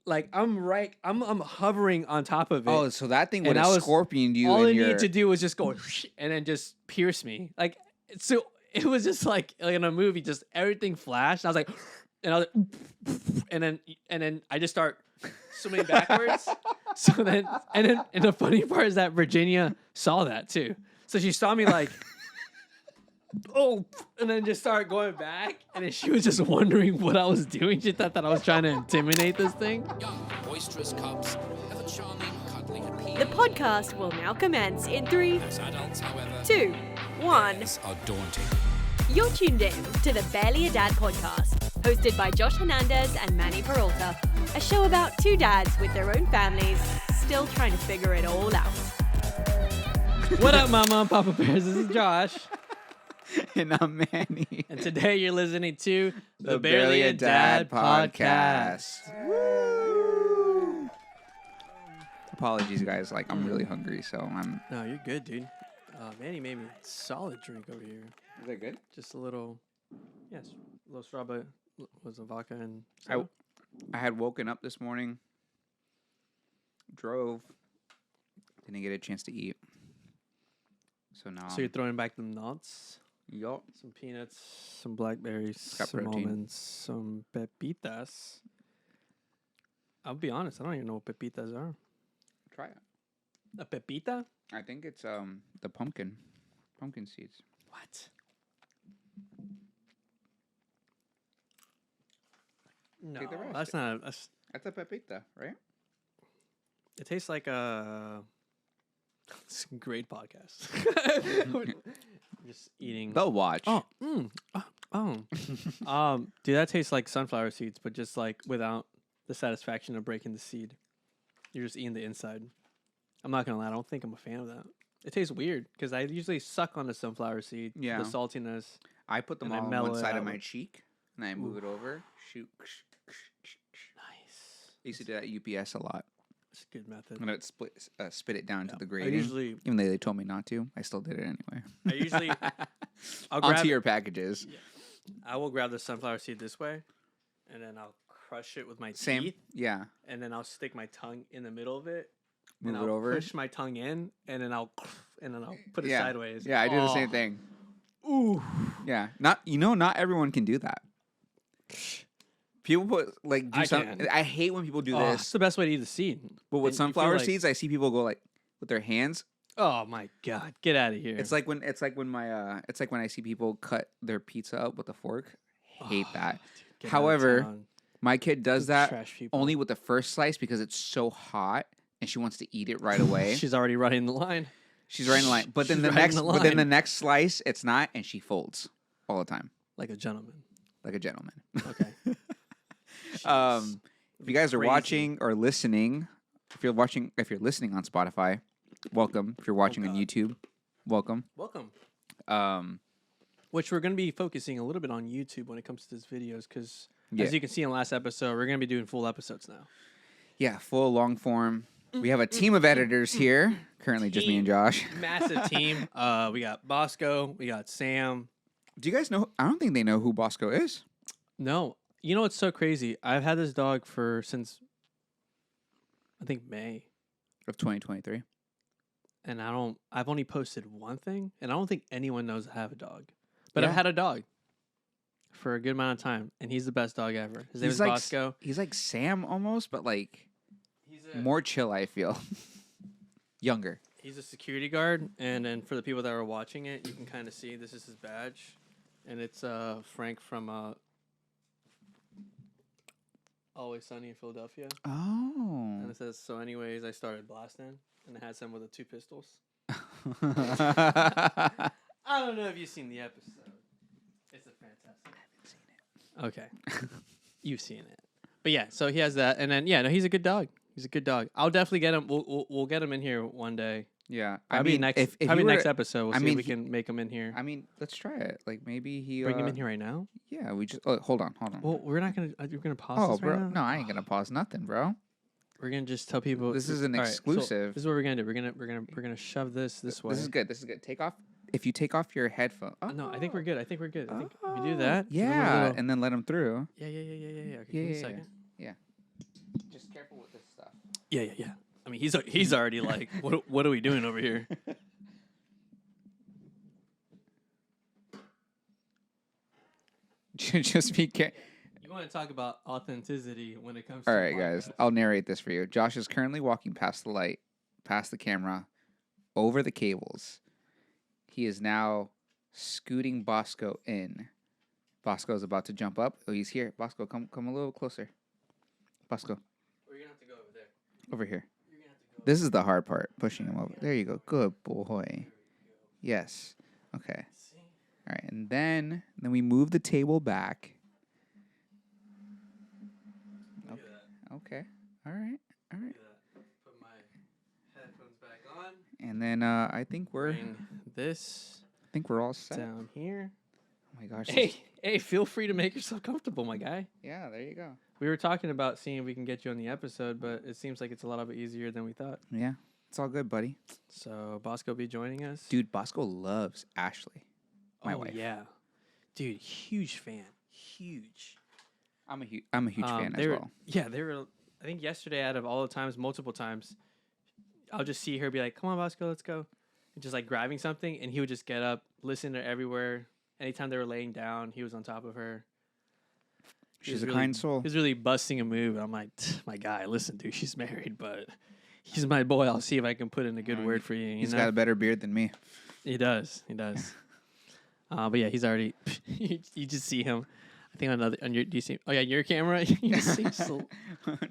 like I'm hovering on top of it. Oh, so that thing would And have scorpioned you. all in it your... needed to do was just go and then just pierce me. Like so, it was just like in a movie, just everything flashed. And I was like, and I was like, and then I just start swimming backwards. And the funny part is that Virginia saw that too. So she saw me like, oh, and then just started going back. And then she was just wondering what I was doing. She thought that I was trying to intimidate this thing. Young, boisterous cubs have a charming, cuddly appeal. The podcast will now commence in 3, As adults, however, 2, 1. are daunting. You're tuned in to the Barely a Dad podcast, hosted by Josh Hernandez and Manny Peralta, a show about two dads with their own families, still trying to figure it all out. What up, Mama and Papa Bears? This is Josh. And I'm Manny. And today you're listening to The Barely a Dad podcast. Woo! Apologies, guys. Like, I'm really hungry, so I'm... No, you're good, dude. Manny made me a solid drink over here. Is that good? Just a little, yes, a little strawberry, was a vodka and I had woken up this morning, drove, didn't get a chance to eat. So now... So you're throwing back the nuts? Yup. Some peanuts, some blackberries, Got some protein. almonds, some pepitas. I'll be honest, I don't even know what pepitas are. Try it. A pepita? I think it's the pumpkin seeds. What? No, Take the rest. that's not. That's a pepita, right? It tastes like a. It's a great podcast. Just eating. They'll watch. Oh, dude, that tastes like sunflower seeds, but just like without the satisfaction of breaking the seed. You're just eating the inside. I'm not gonna lie, I don't think I'm a fan of that. It tastes weird because I usually suck on the sunflower seed, Yeah. the saltiness. I put them And I all on mellow one it side of out. my cheek, and I move it over. Shoot. Nice. I used to do that at UPS a lot. It's a good method. And I'd spit it down to the I grating. usually, Even though they told me not to, I still did it anyway. I'll grab. Onto your packages. I will grab the sunflower seed this way, and then I'll crush it with my Same. teeth, Yeah. and then I'll stick my tongue in the middle of it. Move and it I'll over. push my tongue in, and then I'll put it Yeah. sideways. Yeah, I do the Oh. same thing. Ooh. Yeah. Not everyone can do that. People put do I some. can. I hate when people do Oh, this. it's the best way to eat the seed. But with And you feel sunflower like- seeds, I see people go like with their hands. Oh my God! Get out of here! It's like when I see people cut their pizza up with a fork. Hate that. Get out of However, town. my kid does that Trash people. only with the first slice because it's so hot and she wants to eat it right away. She's already running the line. She's right in line. But then She's the right in next the but then the line. next slice it's not, and she folds all the time. Like a gentleman. Like a gentleman. Okay. If you guys are Crazy. watching or listening, if you're listening on Spotify, welcome. If you're watching on God. YouTube, welcome. Welcome. Um Which we're going to be focusing a little bit on YouTube when it comes to these videos, because Yeah. as you can see in the last episode, we're going to be doing full episodes now. yeah, full long form. We have a team of editors here. Currently just me and Josh. Massive team. We got Bosco. We got Sam. Do you guys know? I don't think they know who Bosco is. No, you know what's so crazy? I've had this dog since I think May, Of 2023. and I've only posted one thing, and I don't think anyone knows I have a dog. But Yeah. I've had a dog for a good amount of time, and he's the best dog ever. His name is like Bosco. He's like Sam almost, but like He's more chill, I feel. Younger. He's a security guard, and then for the people that are watching it, you can kind of see this is his badge, and it's Frank from Always Sunny in Philadelphia, Oh. and it says, "So, anyways, I started blasting," and it has him with the 2 pistols. I don't know if you've seen the episode. It's a fantastic. I haven't seen it. Okay, you've seen it, but yeah. So he has that, and then he's a good dog. He's a good dog. I'll definitely get him. We'll get him in here one day. Yeah. Probably next if probably you were next to- episode. We'll I see mean, if we can make him in here. I mean, let's try it. Like maybe he Bring him in here right now. Yeah, we just hold on. Well, we're not gonna. You're gonna pause Oh, this bro. right now. No, I ain't gonna pause nothing, bro. We're gonna just tell people This is an all right, so exclusive. this is what we're gonna do. We're gonna shove this way. This is good. This is good. If you take off your headphone. Oh, No, I think we're good. I think we're good. I think if we do that. give him a Yeah, little- and then let him through. yeah. Okay, Yeah, give me a yeah, second. yeah. Just careful with this stuff. Yeah. I mean, he's already like, what are we doing over here? Just be careful. You want to talk about authenticity when it comes to All right, guys. I'll narrate this for you. Josh is currently walking past the light, past the camera, over the cables. He is now scooting Bosco in. Bosco is about to jump up. Oh, he's here. Bosco, come a little closer. Bosco. We're gonna have to go over there. Over here. You're gonna have to go. This is the hard part, pushing him over. There you go. Good boy. Yes. Okay. See? All right, and then we move the table back. Look at that. Okay. All right. All right. Look at that. Put my headphones back on. And then I think we're Bring this all set. down here. Oh my gosh. Hey, feel free to make yourself comfortable, my guy. Yeah, there you go. We were talking about seeing if we can get you on the episode, but it seems like it's a lot easier than we thought. Yeah. It's all good, buddy. So Bosco be joining us. Dude, Bosco loves Ashley. My wife. Yeah. Dude, huge fan. Huge. I'm a huge fan as well. Yeah, they were. I think yesterday, out of all the times, multiple times, I'll just see her be like, "Come on, Bosco, let's go," and just like grabbing something, and he would just get up, listen to everywhere. Anytime they were laying down, he was on top of her. She's a kind soul. He was really busting a move. I'm like, my guy, listen, dude, she's married, but he's my boy. I'll see if I can put in a good word for you. He's got a better beard than me. He does. But yeah, he's already. you just see him. I think on your. Do you see? Oh yeah, your camera. You see just a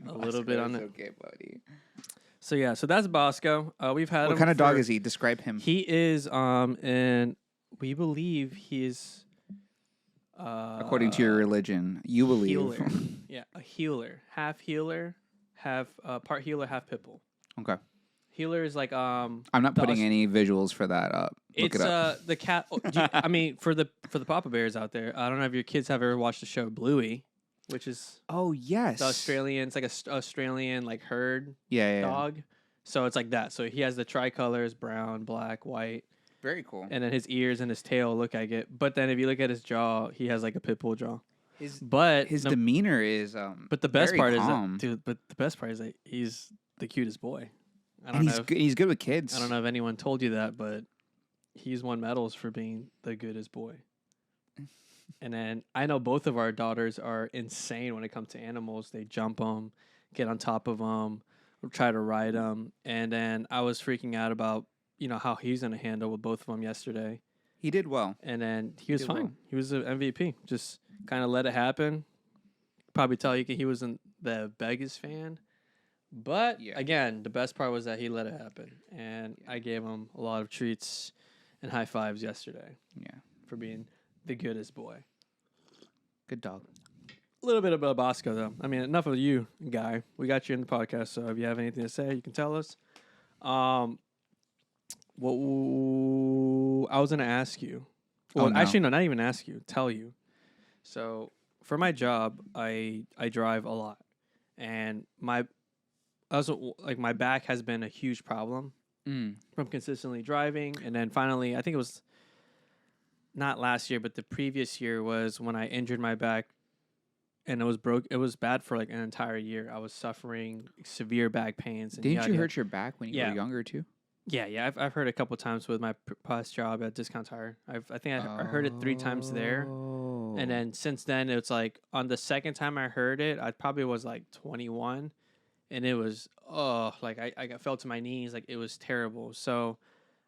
little bit on it. Okay, buddy. So yeah, so that's Bosco. We've had. What kind of dog is he? Describe him. He is and we believe he's. According to your religion, you believe. Healer. Yeah, a healer, half part healer, half pit bull. Okay. Healer is like I'm not putting any visuals for that up. Look it's it up. The cat. I mean, for the Papa Bears out there, I don't know if your kids have ever watched the show Bluey, which is oh yes, the Australian. It's like a Australian like herd yeah. dog. So it's like that. So he has the tricolors: brown, black, white. Very cool. And then his ears and his tail look like it. But then if you look at his jaw, he has like a pit bull jaw. His His demeanor is But the best part calm. is that, dude. But the best part is that he's the cutest boy. And he's good with kids. I don't know if anyone told you that, but he's won medals for being the goodest boy. And then I know both of our daughters are insane when it comes to animals. They jump them, get on top of them, try to ride them. And then I was freaking out about how he's gonna handle with both of them yesterday. He did well. And then he was fine. Well. He was an MVP. Just kind of let it happen. Probably tell you he wasn't the biggest fan. But again, the best part was that he let it happen. And I gave him a lot of treats and high fives yesterday. Yeah. For being the goodest boy. Good dog. A little bit about Bosco, though. I mean, enough of you, guy. We got you in the podcast, so if you have anything to say, you can tell us. What I was going to ask you. Well, no. Actually, no, not even ask you. Tell you. So, for my job, I drive a lot. And my back has been a huge problem from consistently driving. And then finally, I think it was not last year, but the previous year was when I injured my back and it was broke. It was bad for like an entire year. I was suffering severe back pains. And Didn't you hurt your back when you were younger too? Yeah. I've heard a couple times with my past job at Discount Tire. I think I heard it 3 times there. And then since then, it's like on the second time I heard it, I probably was like 21. And it was, I fell to my knees. Like, it was terrible. So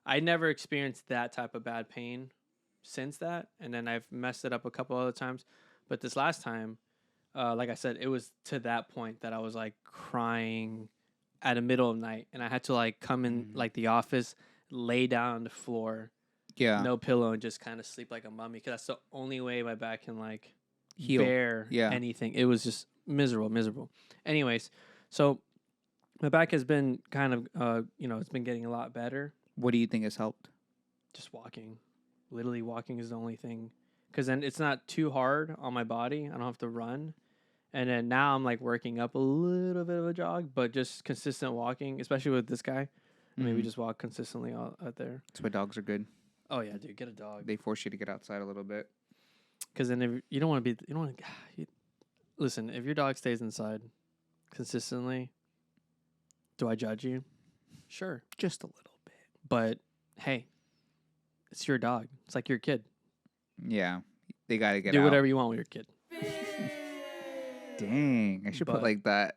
I never experienced that type of bad pain since that. And then I've messed it up a couple other times. But this last time, like I said, it was to that point that I was like crying at the middle of the night. And I had to like come in like the office, lay down on the floor, no pillow, and just kind of sleep like a mummy. Because that's the only way my back can like bear anything. It was just miserable. Anyways. So my back has been kind of, it's been getting a lot better. What do you think has helped? Just walking. Literally walking is the only thing. Because then it's not too hard on my body. I don't have to run. And then now I'm like working up a little bit of a jog, but just consistent walking, especially with this guy. I mean, we just walk consistently out there. That's why dogs are good. Oh, yeah, dude, get a dog. They force you to get outside a little bit. Because then if you don't want to listen, if your dog stays inside, consistently, do I judge you? Sure. Just a little bit. But hey, it's your dog. It's like your kid. Yeah, they gotta get Do out. whatever you want with your kid. Dang, I should put But- like that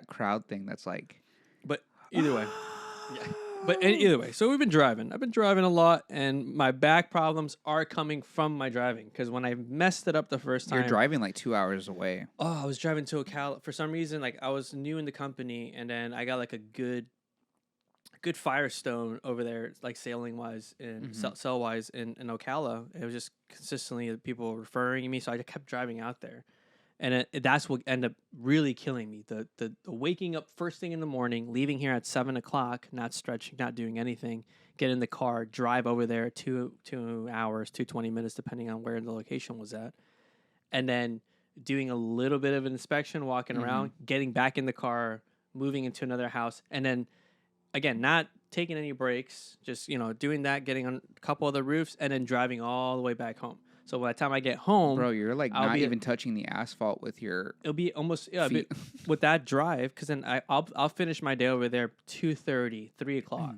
crowd thing. That's like, But either way. Yeah. But either way, so we've been driving. I've been driving a lot, and my back problems are coming from my driving. Because when I messed it up the first time, you're driving like 2 hours away. oh, I was driving to Ocala for some reason. Like I was new in the company, and then I got like a good Firestone over there, like sailing wise and sell wise in Ocala. It was just consistently people referring me, so I kept driving out there. And that's what ended up really killing me. The waking up first thing in the morning, leaving here at 7 o'clock, not stretching, not doing anything, get in the car, drive over there 2 hours, 20 minutes, depending on where the location was at. And then doing a little bit of an inspection, walking around, getting back in the car, moving into another house. And then, again, not taking any breaks, just, doing that, getting on a couple of the roofs, and then driving all the way back home. So by the time I get home, Bro, you're like I'll not be even touching the asphalt with your. it'll be almost feet. with that drive, because then I'll finish my day over there 2:30, 3 o'clock,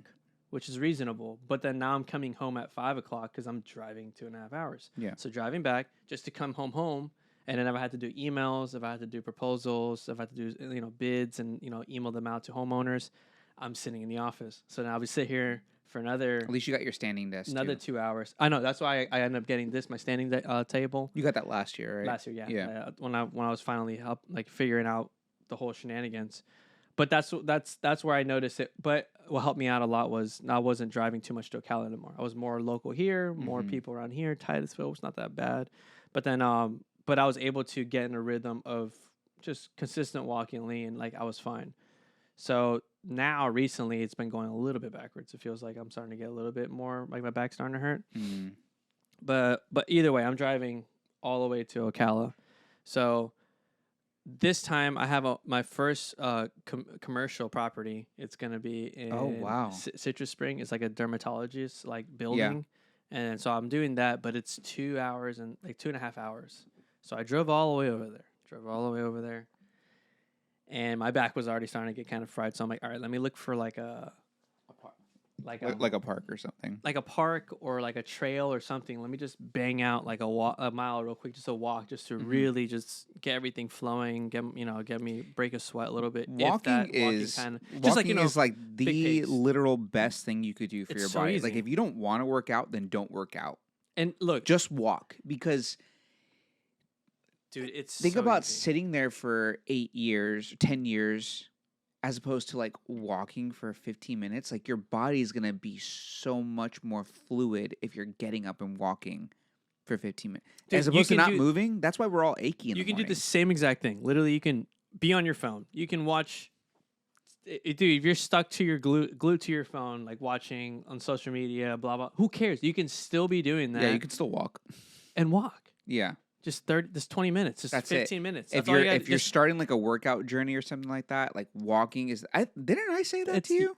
which is reasonable. But then now I'm coming home at 5 o'clock because I'm driving 2.5 hours. Yeah. So driving back just to come home, and then if I had to do emails, if I had to do proposals, if I had to do bids and email them out to homeowners, I'm sitting in the office. So now I'll be sit here for another. At least you got your standing desk. Another too. 2 hours. I know, that's why I ended up getting my standing table. You got that last year, right? Last year, yeah. Yeah. When I was finally up, like figuring out the whole shenanigans. But that's where I noticed it. But what helped me out a lot was I wasn't driving too much to Ocala anymore. I was more local here, more people around here. Titusville was not that bad. But then but I was able to get in a rhythm of just consistent walking lean, like I was fine. So now recently it's been going a little bit backwards. It feels like I'm starting to get a little bit more, like my back's starting to hurt. But either way, I'm driving all the way to Ocala. So this time I have my first commercial property. It's going to be in Citrus Spring. It's like a dermatologist building. And so I'm doing that, but it's 2 hours and 2.5 hours. So I drove all the way over there. And my back was already starting to get kind of fried. So I'm like, all right, let me look for like a park or something. Like a park or like a trail or something. Let me just bang out like a mile real quick, just a walk, just to really just get everything flowing, get me break a sweat a little bit. Walking is like the literal best thing you could do for your body. Easy. Like if you don't want to work out, then don't work out. And look, just walk, because dude, it's think so about easy. sitting there for 8 years, 10 years, as opposed to like walking for 15 minutes. Like your body is gonna be so much more fluid if you're getting up and walking for 15 minutes, dude, as opposed to not moving. That's why we're all achy. You can do the same exact thing. Literally, you can be on your phone. You can watch. Dude, if you're stuck to your glued to your phone, like watching on social media, blah blah. Who cares? You can still be doing that. Yeah, you can still walk and walk. Yeah. Just 20 minutes, just That's 15 minutes. If you're starting like a workout journey or something like that, like walking is. Didn't I say that to you?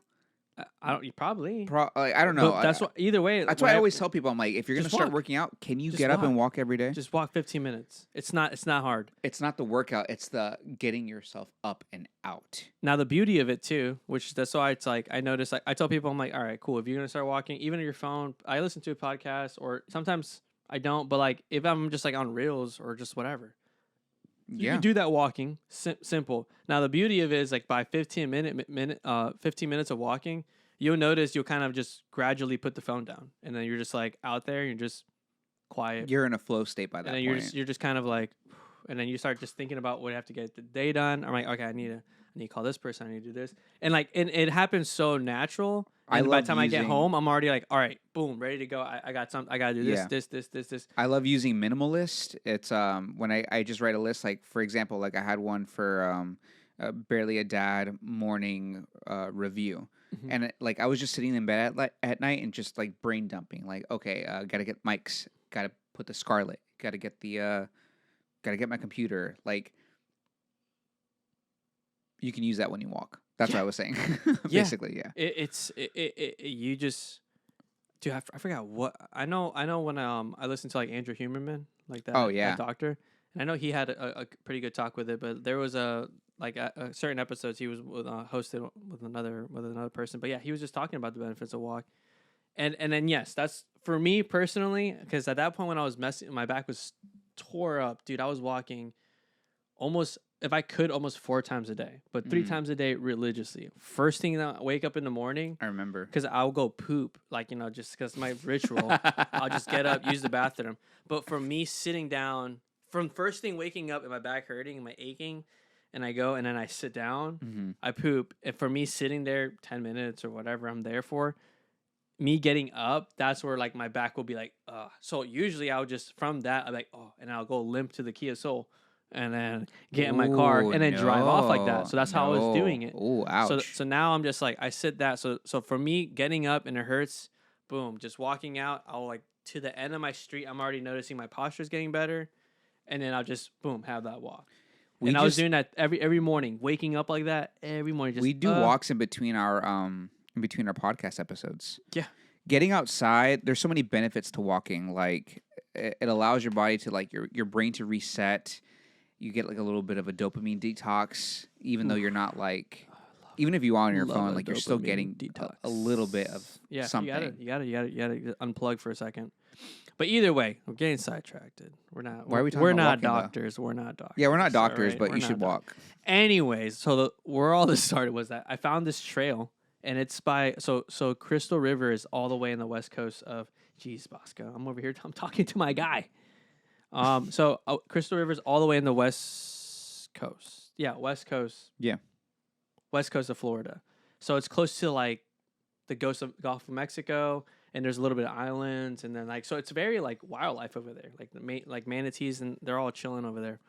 I don't. You probably. I don't know. But that's what. Either way, that's why I always tell people, I'm like, if you're gonna start working out, can you get up and walk every day? Just walk 15 minutes. It's not hard. It's not the workout. It's the getting yourself up and out. Now the beauty of it too, which that's why it's like I notice. Like I tell people, I'm like, all right, cool. If you're gonna start walking, even on your phone, I listen to a podcast, or sometimes I don't. But like if I'm just like on Reels or just whatever. You can do that walking, simple. Now the beauty of it is like by 15 minutes of walking, you'll notice you'll kind of just gradually put the phone down, and then you're just like out there, you're just quiet. You're in a flow state by that and then point. You're just kind of like, and then you start just thinking about what you have to get the day done. I'm like, okay, I need to call this person, I need to do this, and it happens so natural. And by the time I get home, I'm already like, all right, boom, ready to go. I got something. I gotta do this. I love using minimalist. It's when I just write a list. Like for example, like I had one for Barely a Dad morning review, and like I was just sitting in bed at night and just like brain dumping. Like okay, gotta get mics, gotta put the Scarlett, gotta get my computer. Like you can use that when you walk. That's what I was saying. Basically, yeah. You just, dude. I forgot what I know. When I listen to like Andrew Huberman, like that. Oh yeah, that doctor. And I know he had a pretty good talk with it, but there was a certain episodes he was hosted with another person. But yeah, he was just talking about the benefits of walk. And then yes, that's for me personally, because at that point when I was messing, my back was tore up, dude. I was walking almost, if I could, almost 4 times a day, but 3 times a day religiously. First thing that I wake up in the morning, I remember. because I'll go poop, like, just because my ritual. I'll just get up, use the bathroom. But for me, sitting down, from first thing waking up and my back hurting and my aching, and I go and then I sit down, I poop. And for me, sitting there 10 minutes or whatever I'm there for, me getting up, that's where like my back will be like, so usually I'll just from that I'm like, and I'll go limp to the Kia Soul and then get in my car and then drive off like that. So that's how I was doing it. Oh, ouch. So now I'm just like, I sit that. So for me, getting up and it hurts, boom, just walking out, I'll like to the end of my street, I'm already noticing my posture is getting better, and then I'll just boom have that walk. I was doing that every morning, waking up like that every morning. Just, we do walks in between our podcast episodes. Yeah. Getting outside, there's so many benefits to walking. Like it allows your body to like your brain to reset. You get like a little bit of a dopamine detox, even though you're not like, even if you are on your phone, like you're still getting a little bit of something. You gotta unplug for a second. But either way, we're getting sidetracked. We're not. Why are we talking We're about not walking, though? doctors. We're not doctors. Yeah, we're not doctors, right? but We're you not should walk. Anyways, so where all this started was that I found this trail, and it's by so Crystal River is all the way in the west coast of. Jeez, Bosco, I'm over here. I'm talking to my guy. So Crystal River is all the way in the west coast. Yeah, west coast. Yeah, west coast of Florida. So it's close to like the Gulf of Mexico, and there's a little bit of islands, and then like so it's very like wildlife over there, like manatees, and they're all chilling over there.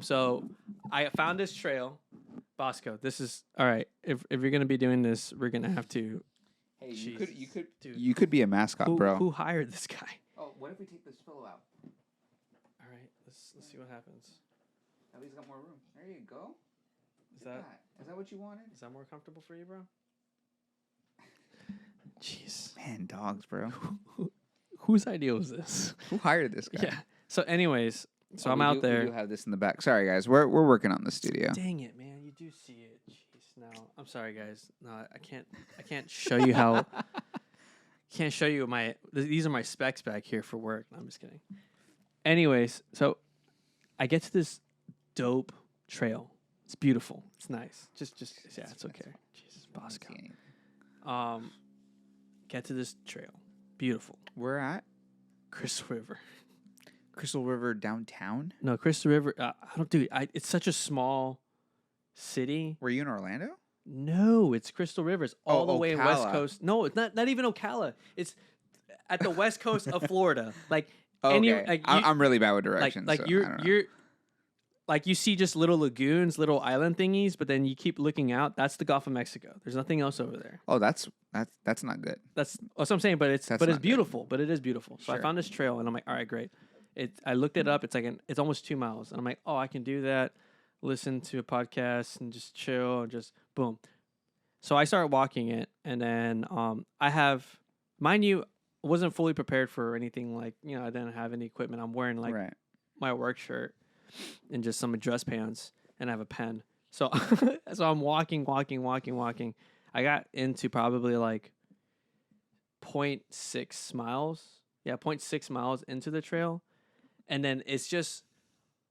So I found this trail, Bosco. This is all right. If you're gonna be doing this, we're gonna have to. Hey, Dude, you could be a mascot, bro. Who hired this guy? Oh, what if we take this pillow out? All right, let's see what happens. At least got more room. There you go. Is that what you wanted? Is that more comfortable for you, bro? Jeez, Man, dogs, bro. whose idea was this? Who hired this guy? Yeah. So, anyways, I'm out there. We do have this in the back. Sorry, guys. We're working on the studio. Dang it, man! You do see it. Jeez. No, I'm sorry, guys. No, I can't show you how. Can't show you these are my specs back here for work. No, I'm just kidding. Anyways, so I get to this dope trail. It's beautiful. It's nice. Just yeah, it's okay. Jesus, Bosco. Get to this trail. Beautiful. We're at Crystal River. Crystal River downtown? No, Crystal River. I don't do it. It's such a small city. Were you in Orlando? No, it's Crystal River. It's all the way in West Ocala. Coast. No, it's not even Ocala. It's at the West Coast of Florida. Like Okay. I'm really bad with directions. Like so you're like you see just little lagoons, little island thingies, but then you keep looking out. That's the Gulf of Mexico. There's nothing else over there. Oh, that's not good. That's what I'm saying. But it's beautiful. But it is beautiful. So I Sure. found this trail, and I'm like, all right, great. I looked it up. It's like it's almost 2 miles, and I'm like, oh, I can do that. Listen to a podcast and just chill and just boom. So I started walking it, and then I have, mind you, I wasn't fully prepared for anything. Like, I didn't have any equipment. I'm wearing like Right. my work shirt and just some dress pants, and I have a pen. So so I'm walking. I got into probably like 0.6 miles. Yeah, 0.6 miles into the trail. And then it's just,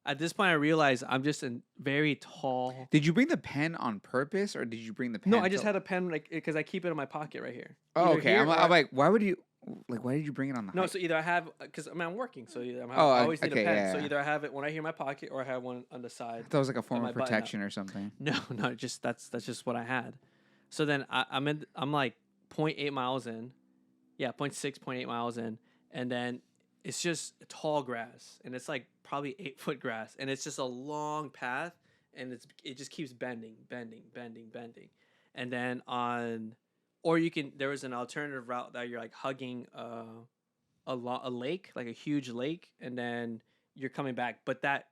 at this point, I realized I'm just a very tall. Did you bring the pen on purpose, or did you bring the pen? No, I just had a pen because I keep it in my pocket right here. Oh, Either okay. here I'm or- like, why did you bring it on the No, hike? so either I have, because I'm working, so either I Oh, always need okay, a pen. yeah, So yeah. either I have it when I hear my pocket, or I have one on the side. I thought it was like a form my of button up. protection or something. No, just that's just what I had. So then I'm like 0.8 miles in, 0.8 miles in, and then it's just tall grass, and it's like probably 8-foot grass, and it's just a long path, and it just keeps bending, and then there was an alternative route that you're like hugging a lake, like a huge lake, and then you're coming back, but that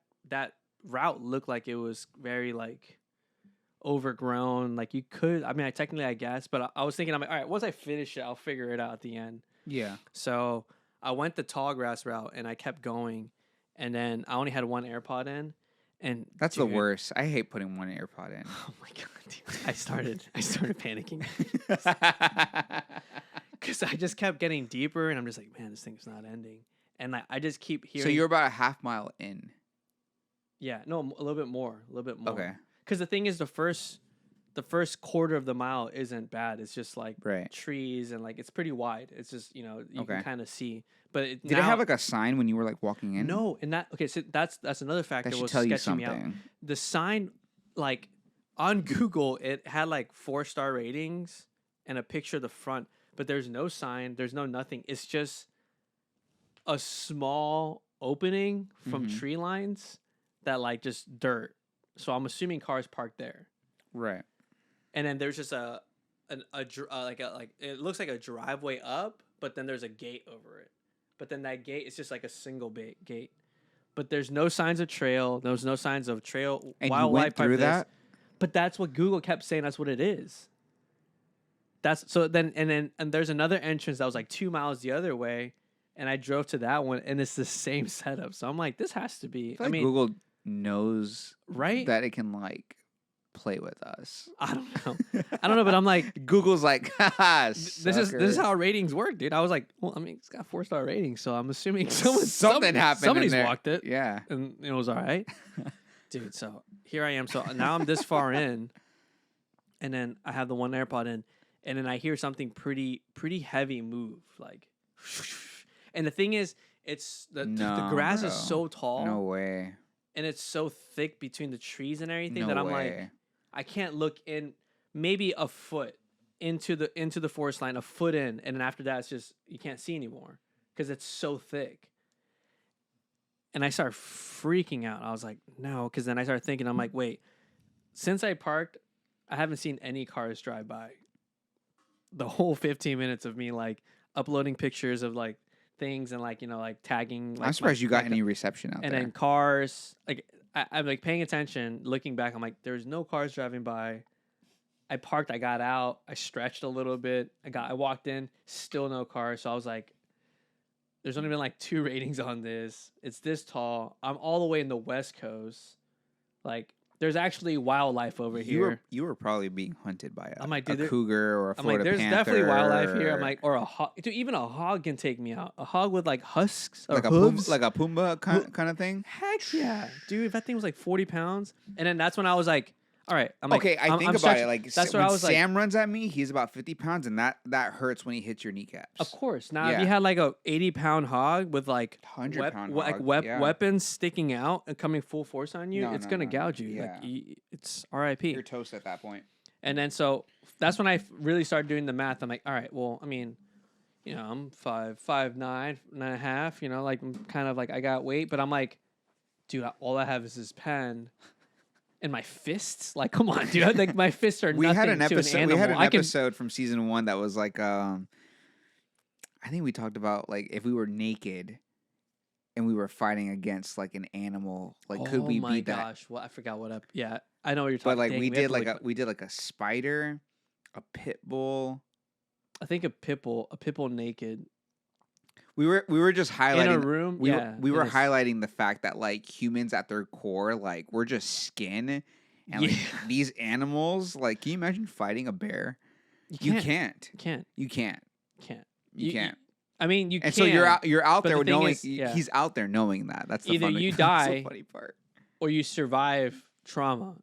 route looked like it was very like overgrown. Like you could, I guess, but I was thinking, I'm like, all right, once I finish it, I'll figure it out at the end. Yeah. So I went the tall grass route, and I kept going, and then I only had one AirPod in, and That's the dude, worst. I hate putting one AirPod in. Oh my god, dude. I started panicking because I just kept getting deeper, and I'm just like, man, this thing's not ending, and I just keep hearing. So you're about a half mile in. Yeah, no, a little bit more, Okay. Because the thing is, the first quarter of the mile isn't bad. It's just like Right. trees and like it's pretty wide. It's just you Okay. can kind of see. But Did it have like a sign when you were like walking in? no? And that okay, so that's another factor That should was tell you sketching me out. something. The sign, like on Google, it had like 4-star ratings and a picture of the front, but there's no sign. There's no nothing. It's just a small opening from Mhm. tree lines that like just dirt. So I'm assuming cars parked there. Right. And then there's just like it looks like a driveway up, but then there's a gate over it. But then that gate is just like a single gate. But there's no signs of trail. There's no signs of trail. And you wildlife went part through of this. that? But that's what Google kept saying. That's what it is. That's so then and there's another entrance that was like 2 miles the other way, and I drove to that one, and it's the same setup. So I'm like, this has to be. I mean, Google knows right? that it can like play with us. I don't know, but I'm like, Google's like, haha, this is how ratings work, dude. I was like, well, I mean, it's got 4-star ratings, so I'm assuming something happened. Somebody's in there. walked it, Yeah. and it was all right, dude. So here I am. So now I'm this far in, and then I have the one AirPod in, and then I hear something pretty heavy move, like, and the thing is, it's the grass is so tall, No way. and it's so thick between the trees and everything No that I'm way. like, I can't look in maybe a foot into the forest line, a foot in, and then after that it's just you can't see anymore because it's so thick. And I started freaking out. I was like, no, because then I started thinking, I'm like, wait, since I parked, I haven't seen any cars drive by. The whole 15 minutes of me like uploading pictures of like things and like like tagging. Like, I'm surprised you got any reception out and there. then cars like. I'm like paying attention, looking back. I'm like, there's no cars driving by. I parked. I got out. I stretched a little bit. I walked in. Still no cars. So I was like, there's only been like 2 ratings on this. It's this tall. I'm all the way in the West Coast. Like, there's actually wildlife over here. You were probably being hunted by I'm like, a dude, cougar or a I'm like, Florida there's panther. definitely wildlife here. I'm like, or a hog. Dude, even a hog can take me out. A hog with like husks or like hooves. a Pumbaa kind of thing. Heck yeah, dude! That thing was like 40 pounds, and then that's when I was like, "All right, I'm like, Okay, I I'm think about stretching. it. Like that's when what I was Sam runs at me, he's about 50 pounds, and that hurts when he hits your kneecaps. Of course. Now, if Yeah. you had like a 80-pound hog with like 100-pound like hog, yeah. weapons sticking out and coming full force on you, No, it's no, gonna no, no. gouge you. Yeah. Like it's R.I.P. You're toast at that point. And then so that's when I really started doing the math. I'm like, all right, well, I mean, I'm 5'9.5", like I'm kind of like I got weight, but I'm like, dude, all I have is this pen and my fists. Like, come on, dude. Like my fists are We nothing had an to episode. an animal. We had an I can, episode from season 1 that was like, I think we talked about like if we were naked and we were fighting against like an animal, like could we beat that? Oh my gosh! Well, I forgot what up. Yeah, I know what you're talking. But like Dang, we have did to like look- we did like a spider, a pit bull. I think a pit bull naked We were just highlighting in a room. We yeah, we were in a s- highlighting the fact that like humans at their core, like we're just skin, and like Yeah. these animals, like can you imagine fighting a bear? You can't. You can't. You can't. Can't. You can't. I mean, you And can. so you're out but there the thing knowing is, yeah. he's out there knowing that. That's the Either funny, you that's die- the funny part. or you survive trauma.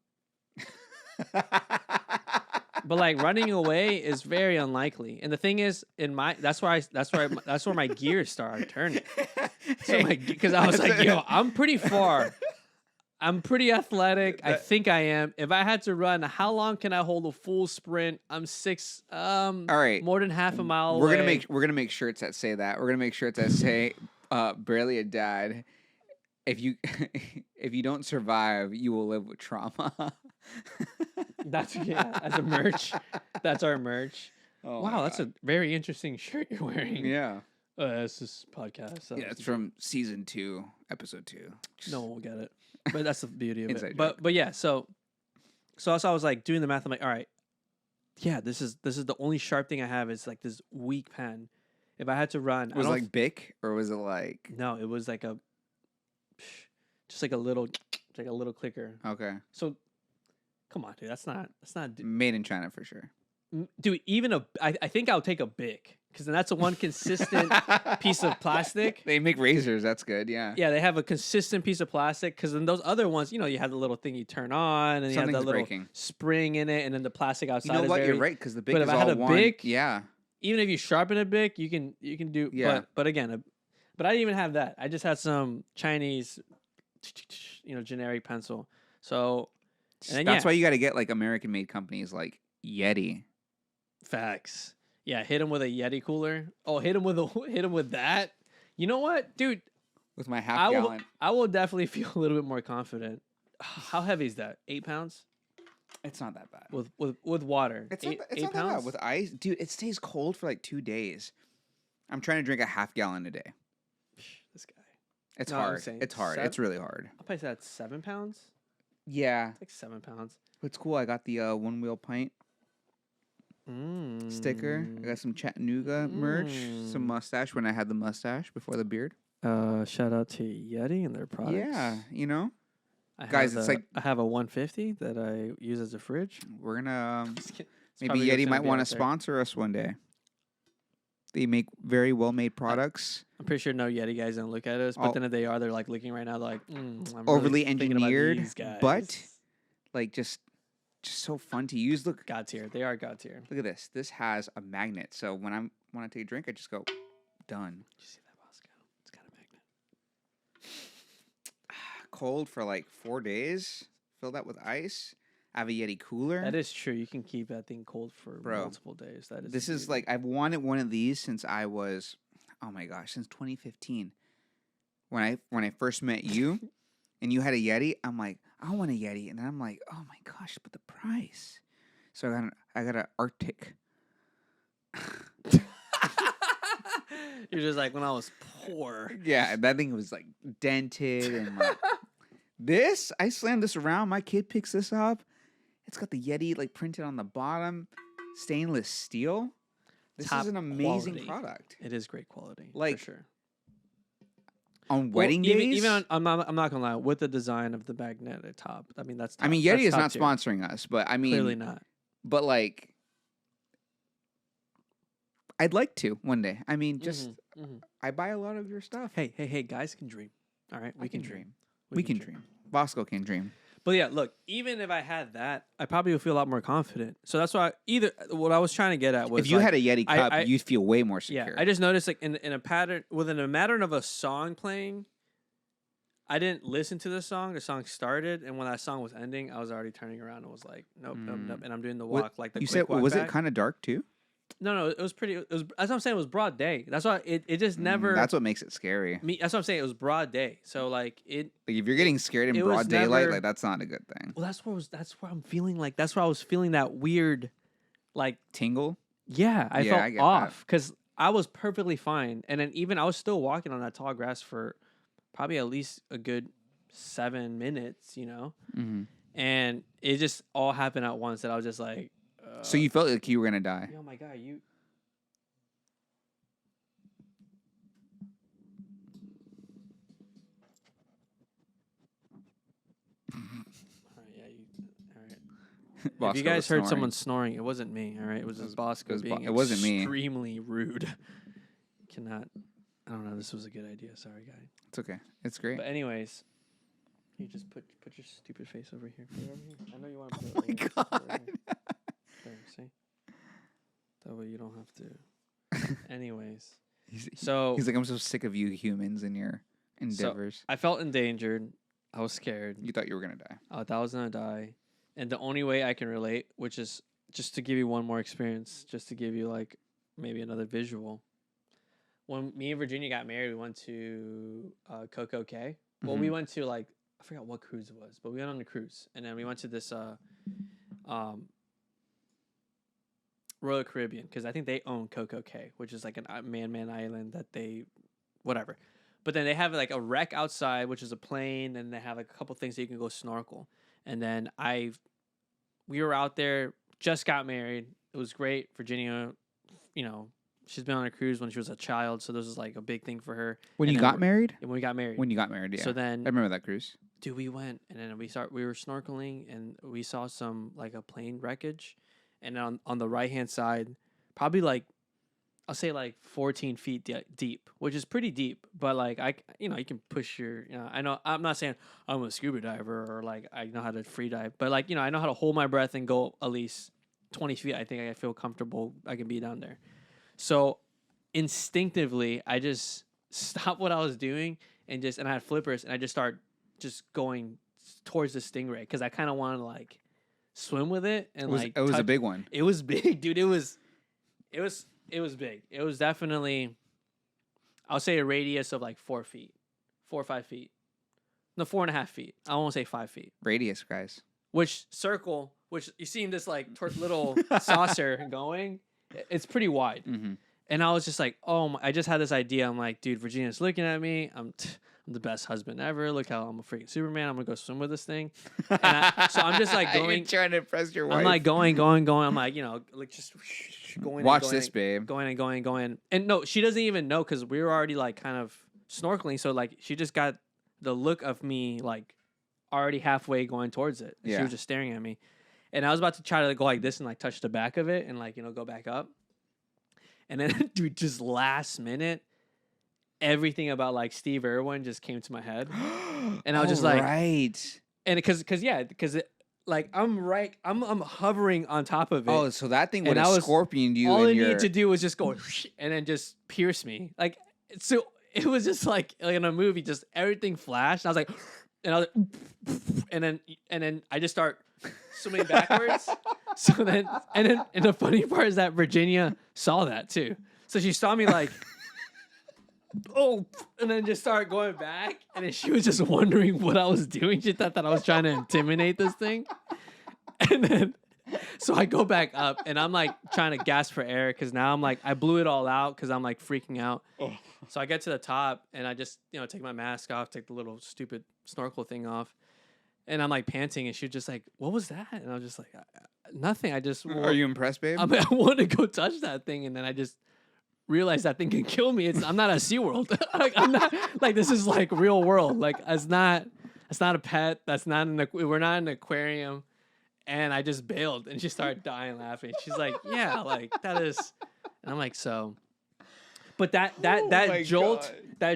But like running away is very unlikely. And the thing is, that's where my gears started turning. So because I was like, yo, I'm pretty far. I'm pretty athletic. I think I am. If I had to run, how long can I hold a full sprint? I'm 6. All right. More than half a mile We're away. gonna make shirts that say that. We're gonna make shirts that say barely a dad. If you if you don't survive, you will live with trauma. That's as a merch. That's our merch. Oh wow, my that's God. a very interesting shirt you're wearing. Yeah. It's this podcast. So Yeah, it's from season 2, episode 2. no one will get it. But that's the beauty of Inside it. joke. But yeah, so also I was like doing the math. I'm like, all right, yeah, this is the only sharp thing I have is like this weak pen. If I had to run, Was it like Bic or was it like no, it was like a just like a little, clicker. Okay. So, come on, dude. That's not. Made in China for sure. Dude, even I think I'll take a Bic because then that's a one consistent piece of plastic. They make razors. That's good. Yeah. Yeah, they have a consistent piece of plastic because then those other ones, you have the little thing you turn on and you have Something's that little breaking. spring in it, and then the plastic outside. You know is what? very, You're right because the Bic but is if I all had a one. Bic, Yeah. even if you sharpen a Bic, you can do. Yeah. But again, but I didn't even have that. I just had some Chinese, generic pencil. So, and then, That's why you got to get like American made companies like Yeti. Facts. Yeah, hit him with a Yeti cooler. Oh, hit him with that. You know what, dude? With my half gallon. I will definitely feel a little bit more confident. How heavy is that? 8 pounds? It's not that bad. With water. It's eight, not, it's 8 not that pounds? bad. With ice, dude, it stays cold for like 2 days. I'm trying to drink a half gallon a day. This guy. It's No, I'm hard. saying It's hard. It's really hard. I'll probably say that's 7 pounds. Yeah. It's like 7 pounds. It's cool. I got the one wheel pint sticker. I got some Chattanooga merch, some mustache when I had the mustache before the beard. Shout out to Yeti and their products. Yeah, I guys, have it's like- I have a 150 that I use as a fridge. We're gonna Just kidding. It's maybe probably just Yeti gonna might be want to out there. sponsor us one day. They make very well made products, I'm pretty sure no Yeti guys don't look at us, but All- then if they are, they're like looking right now, like I'm overly really thinking about engineered, these guys. but like just so fun to use. Look, God tier. They are God tier. look at this. This has a magnet, so when I want to take a drink, I just go done. Did you see that, Bosco? It's got a magnet. Cold for like 4 days. Fill that with ice. I have a Yeti cooler. That is true. You can keep that thing cold for Bro, multiple days. That is. This the is beauty. like I've wanted one of these since I was, oh my gosh, since 2015. When I first met you, and you had a Yeti, I'm like, I want a Yeti, and then I'm like, oh my gosh, but the price. So I got an Arctic. You're just like when I was poor. Yeah, that thing was like dented and like this. I slammed this around. My kid picks this up. It's got the Yeti like printed on the bottom, stainless steel. This Top is an amazing quality. product. It is great quality, Like, for sure. On wedding days, even I'm not gonna lie, with the design of the magnetic top. I mean that's. Top, I mean, Yeti that's is top not tier. sponsoring us, but I mean, Clearly not. But like, I'd like to one day. I mean, just I buy a lot of your stuff. Hey, guys can dream. All right, we can dream. We can dream. Bosco can dream. But yeah, look, even if I had that, I probably would feel a lot more confident. So that's why what I was trying to get at was If you like, had a Yeti cup, I- you'd feel way more yeah, secure. I just noticed like in a pattern within a matter of a song playing, I didn't listen to the song. The song started, and when that song was ending, I was already turning around and was like, nope, and I'm doing the walk like the you quick said walk was back. it kind of dark too? No, it was pretty. That's what I'm saying. It was broad day. That's why it just never. That's what makes it scary. That's what I'm saying. It was broad day. So like it. Like if you're getting scared in it was broad daylight, never- like that's not a good thing. Well, that's where I'm feeling like that's where I was feeling that weird, like Tingle. yeah, I Yeah, I felt get off because I was perfectly fine, and then even I was still walking on that tall grass for probably at least a good 7 minutes, Mm-hmm. and it just all happened at once that I was just like. So you felt like you were gonna die. Oh my god, you. All right, yeah, all right. If Bosco you guys was heard snoring. someone snoring, it wasn't me. All right, it was just Bosco being it wasn't me. extremely rude. Cannot. I don't know. This was a good idea. Sorry, guy. It's okay. It's great. But anyways, you just put your stupid face over here. Put it over here. I know you want to put it Oh over my here. Put it over God. here. There, see? That way you don't have to. Anyways, so He's like, I'm so sick of you humans and your endeavors. I felt endangered. I was scared. You thought you were gonna die. I thought I was gonna die, and the only way I can relate, which is just to give you one more experience, just to give you like maybe another visual. When me and Virginia got married, we went to Coco Cay. Well, we went to like I forgot what cruise it was, but we went on the cruise, and then we went to this Royal Caribbean because I think they own Coco Cay, which is like a man island that they whatever. But then they have like a wreck outside, which is a plane, and they have like a couple things that you can go snorkel. And then we were out there, just got married. It was great. Virginia, She's been on a cruise when she was a child, so this was like a big thing for her. When And you then got married? When we got married. When you got married, yeah. So then, I remember that cruise. dude, we went and then we were snorkeling and we saw some like a plane wreckage, and on the right hand side, probably like I'll say like 14 feet deep, which is pretty deep. But like you can push your, I know I'm not saying I'm a scuba diver or like I know how to free dive, but like I know how to hold my breath and go at least 20 feet. I think I feel comfortable. I can be down there. So instinctively, I just stopped what I was doing and I had flippers and I just start just going towards the stingray because I kind of wanted to like swim with it and it was a big one. It was big, dude. It was big. It was definitely, I'll say a radius of like 4 feet, 4 or 5 feet. No, 4.5 feet. I won't say 5 feet. Radius, guys. Which you see in this like little saucer going, it's pretty wide. Mm-hmm. And I was just like, I just had this idea. I'm like, dude, Virginia's looking at me. I'm the best husband ever. Look how I'm a freaking Superman. I'm going to go swim with this thing. So I'm just like going. You're trying to impress your wife. I'm like going. I'm like, like just going. Watch and going, this, babe. Going. And no, she doesn't even know because we were already like kind of snorkeling. So like she just got the look of me like already halfway going towards it. And she was just staring at me. And I was about to try to go like this and like touch the back of it and like, go back up. And then, dude, just last minute, everything about like Steve Irwin just came to my head. And I was just like, right. And because like I'm hovering on top of it. Oh, so that thing would have scorpioned you. All I needed to do was just go and then just pierce me. Like, so it was just like in a movie, just everything flashed. And I was like, and then I just start swimming backwards. And the funny part is that Virginia saw that too. So she saw me like, and then just start going back. And then she was just wondering what I was doing. She thought that I was trying to intimidate this thing. And then, so I go back up and I'm like trying to gasp for air because now I'm like, I blew it all out because I'm like freaking out. Oh. So I get to the top and I just, take my mask off, take the little stupid snorkel thing off. And I'm like panting and she was just like, what was that? And I was just like, nothing. Are you impressed, babe? I wanted to go touch that thing. And then I just realized that thing can kill me. I'm not at SeaWorld. Like, I'm not like, this is like real world. Like it's not a pet. We're not in an aquarium. And I just bailed and she started dying laughing. She's like, yeah, like that is. And I'm like, so, but that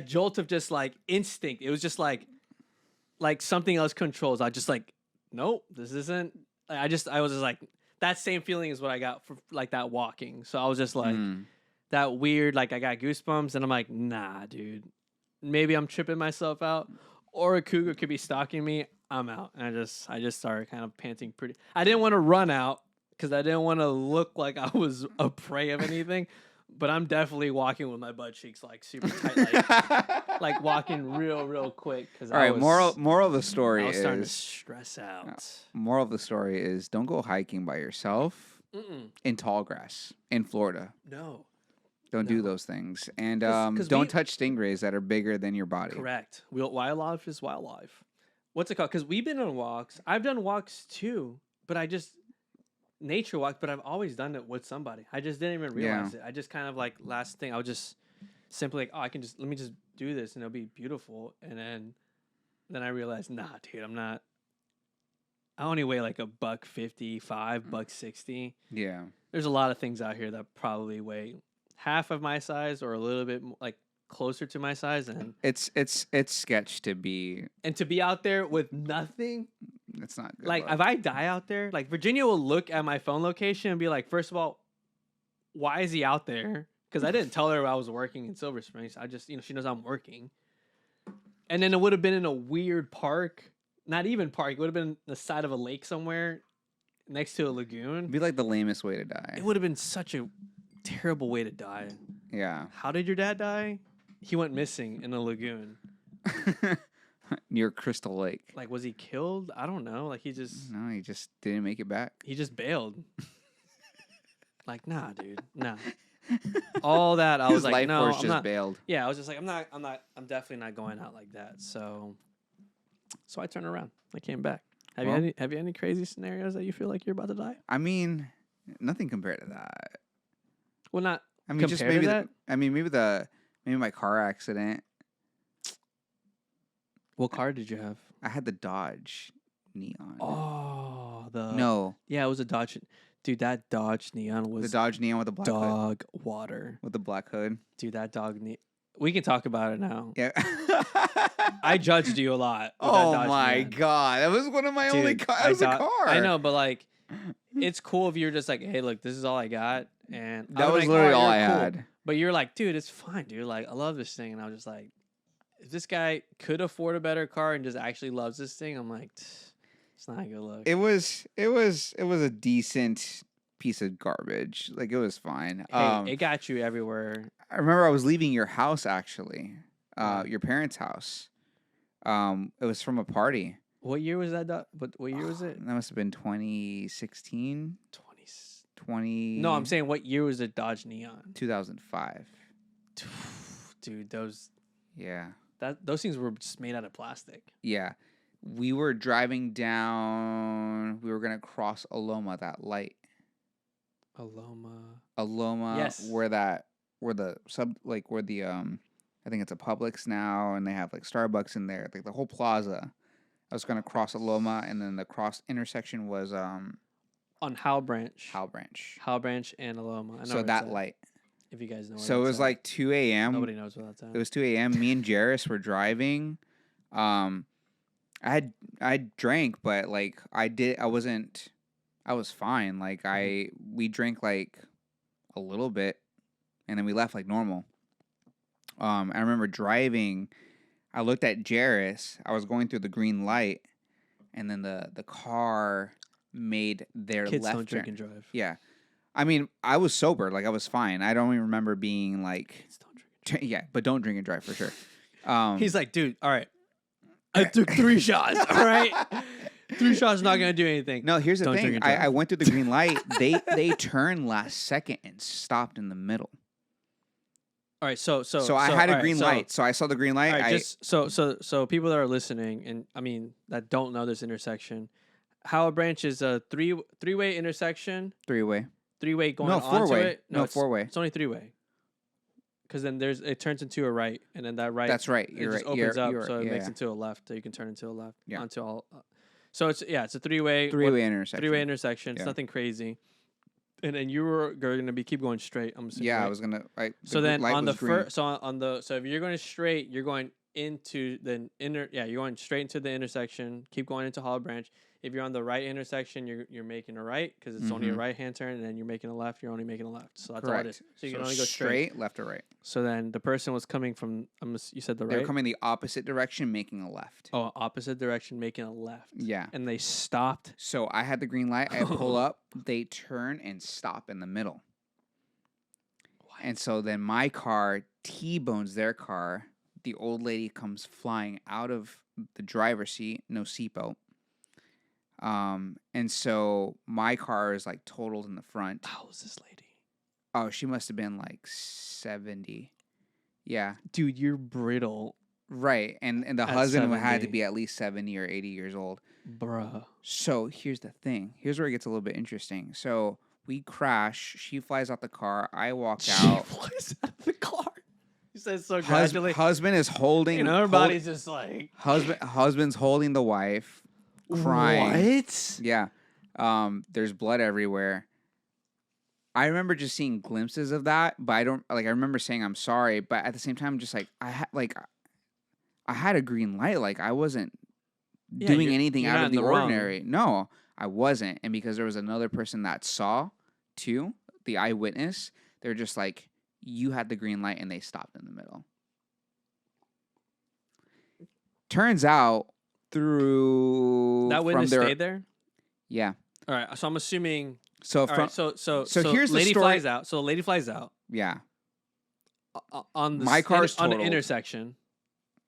jolt of just like instinct. It was just like something else controls. I just like, nope, this isn't. I was just like, that same feeling is what I got for like that walking. So I was just like that weird, like I got goosebumps and I'm like, nah, dude, maybe I'm tripping myself out or a cougar could be stalking me. I'm out. And I just started kind of panting pretty. I didn't want to run out because I didn't want to look like I was a prey of anything. But I'm definitely walking with my butt cheeks like super tight, like walking real quick. All right, moral of the story I was starting to stress out. Moral of the story is don't go hiking by yourself in tall grass in Florida. No. Don't do those things. And don't touch stingrays that are bigger than your body. Correct. Wildlife is wildlife. What's it called? Because we've been on walks. I've done walks too, but nature walk, but I've always done it with somebody. I just didn't even realize it. I just kind of like last thing, I was just simply like, let me just do this and it'll be beautiful. And then I realized, nah, dude, I only weigh like $155, $160. Yeah. There's a lot of things out here that probably weigh half of my size or a little bit like closer to my size. And it's sketch to be. And to be out there with nothing. It's not good. Like, if I die out there, like, Virginia will look at my phone location and be like, first of all, why is he out there? Because I didn't tell her I was working in Silver Springs. I just, she knows I'm working. And then it would have been in a weird park. Not even park. It would have been the side of a lake somewhere next to a lagoon. It'd be like the lamest way to die. It would have been such a terrible way to die. Yeah. How did your dad die? He went missing in a lagoon. Near Crystal Lake. Like, was he killed? I don't know. Like, No, he just didn't make it back. He just bailed. Like, nah, dude. Nah. All that, I was like, no, I'm not. Bailed. Yeah, I was just like, I'm definitely not going out like that. So I turned around. I came back. Have you any crazy scenarios that you feel like you're about to die? I mean, nothing compared to that. Well, not I mean, just Compared to maybe. that? Maybe my car accident. What car did you have? I had the Dodge Neon. Oh, No, Yeah, it was a Dodge. Dude, that Dodge Neon the was Dodge Neon with the black hood. dog water. With the black hood. Dude, that dog. We can talk about it now. Yeah. I judged you a lot. With that Oh Dodge my Neon. god, that was one of my only Dude, cars. That was a car. I know, but like, it's cool if you're just like, hey, look, this is all I got, and That I'm was like, literally "Oh, all you're I cool." had. But you're like, dude, it's fine, dude. Like, I love this thing, and I was just like, if this guy could afford a better car and just actually loves this thing, I'm like, it's not a good look. It was a decent piece of garbage. Like it was fine. Hey, it got you everywhere. I remember I was leaving your house actually, Wow. your parents' house. It was from a party. What year was that? What year was it? That must have been 2016, 20. No, I'm saying what year was the Dodge Neon? 2005. Dude, those things were just made out of plastic. Yeah. We were driving down. We were gonna cross Aloma, that light. Aloma. Yes. Where the I think it's a Publix now, and they have like Starbucks in there, like the whole plaza. I was gonna cross Aloma, and then the cross intersection was On Howell Branch. Howell Branch. Howell Branch and Aloma. I know So where that it's at, light. if you guys know. So it was like 2 a.m. Nobody knows where that's at. It was 2 a.m. Me and Jairus were driving. I drank, but like I was fine. Like we drank like a little bit, and then we left like normal. I remember driving. I looked at Jairus. I was going through the green light, and then the car made their Kids left don't drink turn. and drive. Yeah, I mean, I was sober. Like I was fine. I don't even remember being like, Kids don't drink. yeah, but don't drink and drive for sure. He's like, dude, all right. I took 3 shots. All right, 3 shots not gonna do anything. No, here's the Don't thing. drink and drive. I went through the green light. They turned last second and stopped in the middle. All right, so I had a all right, green light, so I saw the green light. All right, so people that are listening, and I mean that don't know this intersection, Howell Branch is a three-way intersection. Three-way. Three-way going No, onto four-way. it. No, it's four-way. It's only 3-way. Because then it turns into a right, and then that right. That's right. It You're just right. opens You're up, so it right. makes Yeah. into a left, so you can turn into a left. Yeah. Onto all. So it's a three-way. Three-way intersection. Three-way intersection. It's Yeah. nothing crazy. And then you were going to keep going straight. I'm assuming. Yeah, right? I was gonna. So then light on the was green. first, so if you're going straight, you're going into the you're going straight into the intersection. Keep going into Hall Branch. If you're on the right intersection, you're making a right because it's only a right hand turn, and then you're making a left. You're only making a left. So that's all it is. So you can only go straight. left or right. So then the person was coming from. You said the They right. were coming the opposite direction, making a left. Oh, opposite direction, making a left. Yeah. And they stopped. So I had the green light. I pull up. They turn and stop in the middle. And so then my car T-bones their car. The old lady comes flying out of the driver's seat, no seatbelt. And so my car is like totaled in the front. How was this lady? Oh, she must have been like 70. Yeah. Dude, you're brittle, Right. And the At husband had to 70. be at least 70 or 80 years old. bruh. So here's the thing. Here's where it gets a little bit interesting. So we crash. She flies out the car. I walk out. She flies out of the car. He says so gradually. Husband is holding. You know, everybody's just like. Husband's holding the wife, crying. What? Yeah. There's blood everywhere. I remember just seeing glimpses of that, but I remember saying I'm sorry, but at the same time, just like I had a green light. Like I wasn't doing anything you're out not of in the the wrong. ordinary. No, I wasn't. And because there was another person that saw too, the eyewitness, they're just like, you had the green light, and they stopped in the middle. Turns out through That witness stayed there. Yeah. All right, so I'm assuming. So All from right, so here's the lady story- flies out. So the lady flies out yeah. on the My car's on the totaled. intersection.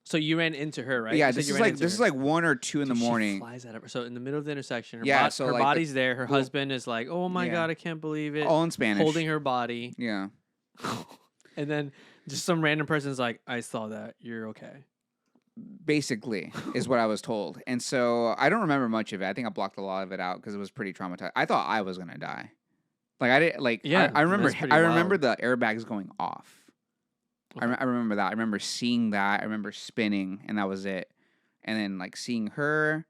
So you ran into her, right? Yeah, You said this you is ran like into this her. is like 1 or 2 in the Dude, she morning. flies out of her. So in the middle of the intersection, her, Yeah, so her like the- body's there. Her well- husband is like, "Oh my Yeah. god, I can't believe it!" All in Spanish. holding her body, Yeah. and then just some random person's like, "I saw that. You're okay." Basically, is what I was told. And so I don't remember much of it. I think I blocked a lot of it out because it was pretty traumatized. I thought I was gonna die. Like I didn't like. Yeah, I remember. that's pretty I remember wild. the airbags going off. Okay. I remember that. I remember seeing that. I remember spinning, and that was it. And then like seeing her,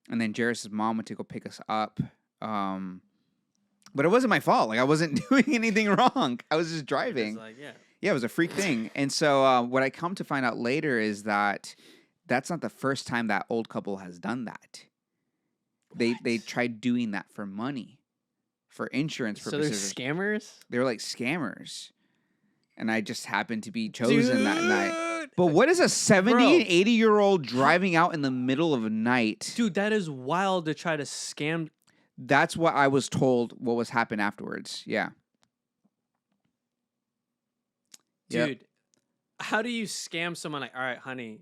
and then Jairus' mom went to go pick us up. But it wasn't my fault. Like I wasn't doing anything wrong. I was just driving. It's like, yeah. Yeah, it was a freak thing. And so what I come to find out later is that that's not the first time that old couple has done that. They tried doing that for money, for insurance So purposes. they're scammers? They were like scammers. And I just happened to be chosen that night. Dude! But what is a 70 Bro. and 80-year-old driving out in the middle of a night? Dude, that is wild to try to scam. That's what I was told what was happened afterwards. Yeah. Yep. Dude, how do you scam someone like, all right, honey,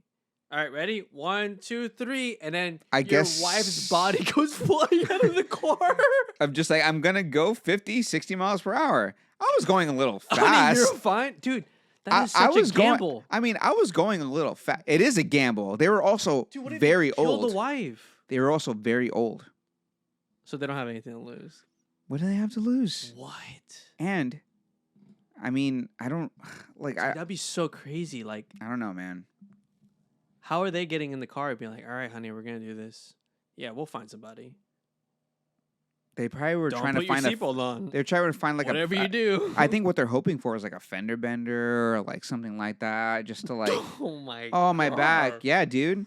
all right, ready? 1, 2, 3, and then I your guess- wife's body goes flying out of the car. I'm just like, I'm going to go 50, 60 miles per hour. I was going a little fast. Honey, you're fine. Dude, that is such a gamble. I mean, I was going a little fast. It is a gamble. They were also Dude, what if very you killed old. the wife? They were also very old. So they don't have anything to lose. What do they have to lose? What? And I mean, I don't like. Dude, that'd be so crazy. Like, I don't know, man. how are they getting in the car and being like, all right, honey, we're going to do this? Yeah, we'll find somebody. They probably were Don't trying put to find your seatbelt on. They're trying to find like Whatever a. you do. I think what they're hoping for is like a fender bender or like something like that, just to like. Oh my Oh, my God. back. Yeah, dude.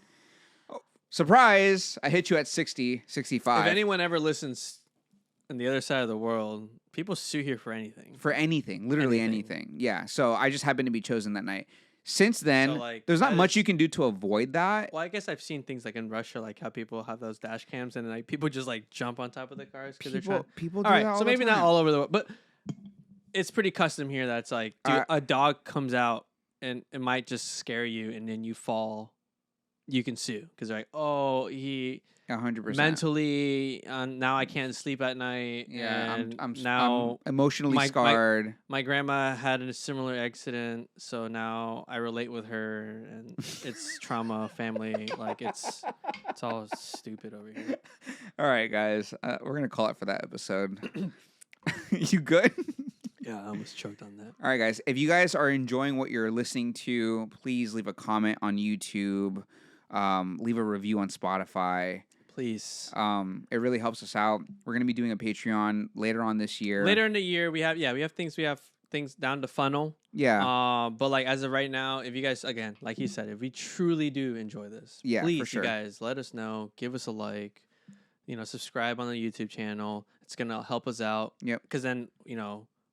Oh, surprise. I hit you at 60, 65. If anyone ever listens on the other side of the world, people sue here for anything. For anything. Literally Anything. anything. Yeah. So I just happened to be chosen that night. Since then, So, like, there's not that much is- you can do to avoid that. Well, I guess I've seen things like in Russia, like how people have those dash cams and like people just like jump on top of the cars because they're trying. People do All right, that all so the maybe not time. all over the world, but it's pretty custom here. That's like, dude, a dog comes out and it might just scare you, and then you fall. You can sue because they're like, oh, he 100%. mentally now I can't sleep at night. Yeah, and I'm now emotionally my- scarred. my grandma had a similar accident, so now I relate with her, and it's trauma, family, like it's all stupid over here. All right, guys, we're gonna call it for that episode. You good? Yeah, I almost choked on that. All right, guys. If you guys are enjoying what you're listening to, please leave a comment on YouTube. Leave a review on Spotify. Please. It really helps us out. We're gonna be doing a Patreon later on this year. Later in the year, we have things down to funnel. Yeah. But like as of right now, if you guys again, like you said, if we truly do enjoy this, Yeah, for please, sure. you guys, let us know. Give us a like. Subscribe on the YouTube channel. It's gonna help us out. Yep. Because then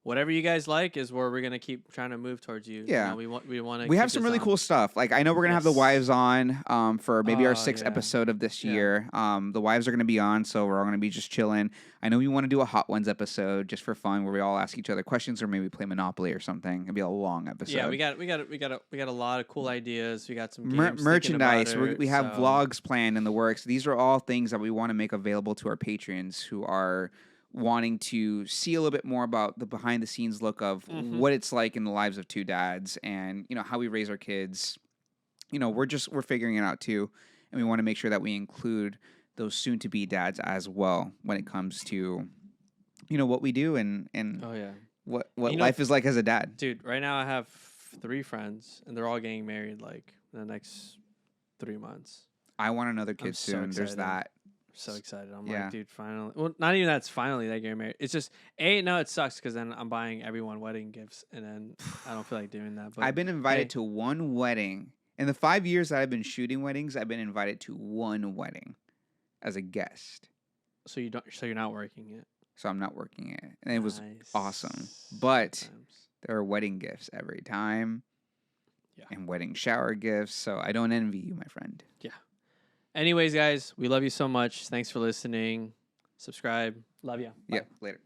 whatever you guys like is where we're gonna keep trying to move towards you. Yeah. We want to. We have some really cool stuff. Like I know we're gonna have the Yes. wives on for maybe our Oh, 6th yeah. episode of this Yeah. year. The wives are gonna be on, so we're all gonna be just chilling. I know we want to do a Hot Ones episode just for fun, where we all ask each other questions, or maybe play Monopoly or something. It'd be a long episode. Yeah, we got a lot of cool ideas. We got some games thinking merchandise. about it, We have so- vlogs planned in the works. These are all things that we want to make available to our patrons who are wanting to see a little bit more about the behind the scenes look of Mhm. what it's like in the lives of two dads and how we raise our kids. We're figuring it out too, and we want to make sure that we include those soon to be dads as well when it comes to what we do and Oh yeah. what You know- life is like as a dad. Dude, right now I have 3 friends, and they're all getting married like in the next 3 months. I want another kid I'm so soon. There's excited. that. So excited! I'm Yeah. like, dude, finally. Well, not even that's finally they get married. It's just no, it sucks because then I'm buying everyone wedding gifts, and then I don't feel like doing that. But I've been invited hey. to one wedding. In the 5 years that I've been shooting weddings, I've been invited to one wedding as a guest. So you're not working it. So I'm not working it. And it was Nice. awesome. But Times. there are wedding gifts every time. Yeah. And wedding shower gifts. So I don't envy you, my friend. Anyways, guys, we love you so much. Thanks for listening. Subscribe. Love you. Yep. Later.